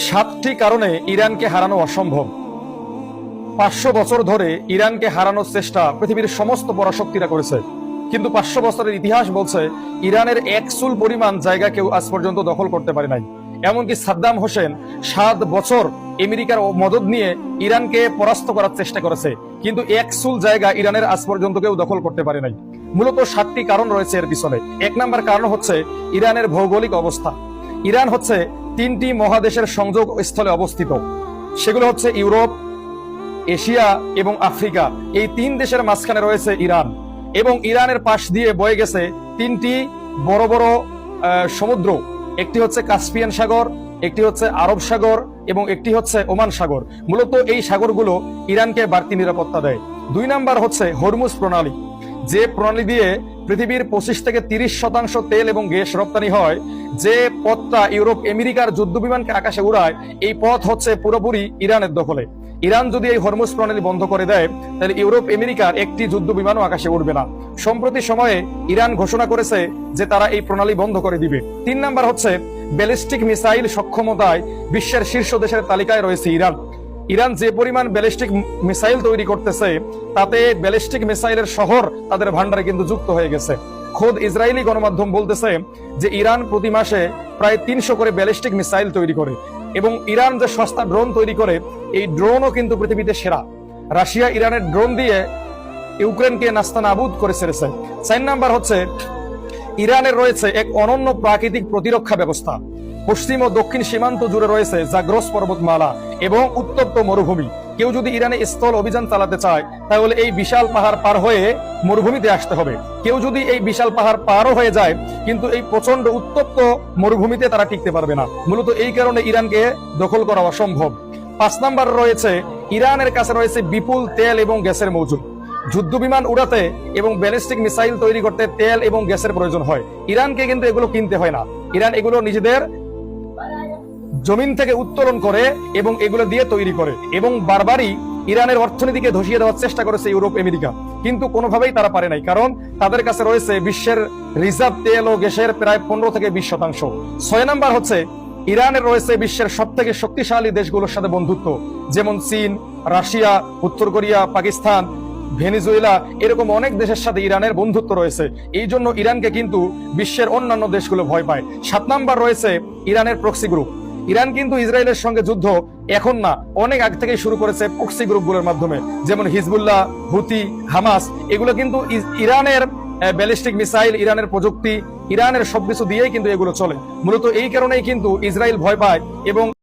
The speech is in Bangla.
সাতটি কারণে ইরানকে হারানো অসম্ভব। 500 বছর ধরে ইরানকে হারানোর চেষ্টা পৃথিবীর সমস্ত পরাশক্তিরা করেছে, কিন্তু 500 বছরের ইতিহাস বলছে ইরানের এক চুল পরিমাণ জায়গা কেউ আজ পর্যন্ত দখল করতে পারে নাই। এমনকি সাদ্দাম হোসেন 7 বছর আমেরিকার মদদ নিয়ে ইরানকে পরাস্ত করার চেষ্টা করেছে, কিন্তু এক চুল জায়গা ইরানের আজ পর্যন্ত কেউ দখল করতে পারে নাই। মূলত 7টি কারণ রয়েছে এর পিছনে। 1 নম্বর কারণ হচ্ছে ইরানের ভৌগোলিক অবস্থা। ইরান হচ্ছে 3টি মহাদেশের সংযোগ স্থলে অবস্থিত। সেগুলো হচ্ছে ইউরোপ, এশিয়া এবং আফ্রিকা। এই 3 দেশের মাঝখানে রয়েছে ইরান, এবং ইরানের পাশ দিয়ে বয়ে গেছে 3টি বড় বড় সমুদ্র। একটি হচ্ছে কাস্পিয়ান সাগর, একটি হচ্ছে আরব সাগর এবং একটি হচ্ছে ওমান সাগর। মূলত এই সাগরগুলো ইরানকে বাড়তি নিরাপত্তা দেয়। 2 নাম্বার হচ্ছে হরমুজ প্রণালী, যে প্রণালী দিয়ে পৃথিবীর 25 থেকে 30% তেল এবং গ্যাস রপ্তানি হয়। যে পথটা ইউরোপ আমেরিকার যুদ্ধ বিমানকে আকাশে উড়ায়, এই পথ হচ্ছে পুরোপুরি ইরানের দখলে। ইরান যদি এই হরমুজ প্রণালী বন্ধ করে দেয়, তাহলে ইউরোপ আমেরিকার একটি যুদ্ধ বিমানও আকাশে উড়বে না। সম্প্রতি সময়ে ইরান ঘোষণা করেছে যে তারা এই প্রণালী বন্ধ করে দিবে। 3 নাম্বার হচ্ছে ব্যালিস্টিক মিসাইল সক্ষমতায় বিশ্বের শীর্ষ দেশের তালিকায় রয়েছে ইরান। ইরান যে পরিমাণ ব্যালিস্টিক মিসাইল তৈরি করতেছে, তাতে ব্যালিস্টিক মিসাইলের শহর তাদের ভান্ডারে কিন্তু যুক্ত হয়ে গেছে। খোদ ইসরায়েলি গণমাধ্যম বলতেছে যে ইরান প্রতি মাসে প্রায় 300 করে ব্যালিস্টিক মিসাইল তৈরি করে, এবং ইরান যে সস্তা ড্রোন তৈরি করে, এই ড্রোনও কিন্তু পৃথিবীতে সেরা। রাশিয়া ইরানের ড্রোন দিয়ে ইউক্রেনকে নাস্তানাবুদ করে ছেড়েছে। 4 নাম্বার হচ্ছে ইরানের রয়েছে এক অনন্য প্রাকৃতিক প্রতিরক্ষা ব্যবস্থা। পশ্চিম ও দক্ষিণ সীমান্ত জুড়ে রয়েছে জাগ্রস পর্বতমালা এবং উত্তপ্ত মরুভূমি। কেউ যদি ইরানে স্থল অভিযান চালাতে চায়, তাহলে এই বিশাল পাহাড় পার হয়ে মরুভূমিতে আসতে হবে। কেউ যদি এই বিশাল পাহাড় পারও হয়ে যায়, কিন্তু এই প্রচন্ড উত্তপ্ত মরুভূমিতে তারা টিকতে পারবে না। মূলত এই কারণে ইরানকে দখল করা অসম্ভব। 5 নাম্বার রয়েছে ইরানের কাছে রয়েছে বিপুল তেল এবং গ্যাসের মজুদ। যুদ্ধ বিমান উড়াতে এবং ব্যালিস্টিক মিসাইল তৈরি করতে তেল এবং গ্যাসের প্রয়োজন হয়। ইরানকে কিন্তু এগুলো কিনতে হয় না। ইরান এগুলো নিজেদের জমিন থেকে উত্তোলন করে এবং এগুলো দিয়ে তৈরি করে, এবং বারবারই ইরানের অর্থনীতিকে ধসিয়ে দেওয়ার চেষ্টা করেছে ইউরোপ আমেরিকা, কিন্তু কোনোভাবেই তারা পারে নাই, কারণ তাদের কাছে রয়েছে বিশ্বের রিজার্ভ তেল ও গ্যাসের প্রায় 15 থেকে 20%। 6 নাম্বার হচ্ছে ইরানের রয়েছে বিশ্বের সবথেকে শক্তিশালী দেশগুলোর সাথে বন্ধুত্ব, যেমন চীন, রাশিয়া, উত্তর কোরিয়া, পাকিস্তান, ভেনেজুয়েলা, এরকম অনেক দেশের সাথে ইরানের বন্ধুত্ব রয়েছে। এই জন্য ইরানকে কিন্তু বিশ্বের অন্যান্য দেশগুলো ভয় পায়। 7 নাম্বার রয়েছে ইরানের প্রক্সি গ্রুপ। ইরান কিন্তু ইসরায়েলের সঙ্গে যুদ্ধ এখন না, অনেক আগ থেকে শুরু করেছে প্রক্সি গ্রুপগুলোর মাধ্যমে, যেমন হিজবুল্লাহ, হুতি, হামাস। এগুলো কিন্তু ইরানের ব্যালিস্টিক মিসাইল, ইরানের প্রযুক্তি, ইরানের সবকিছু দিয়েই কিন্তু এগুলো চলে। মূলত এই কারণেই কিন্তু ইসরায়েল ভয় পায় এবং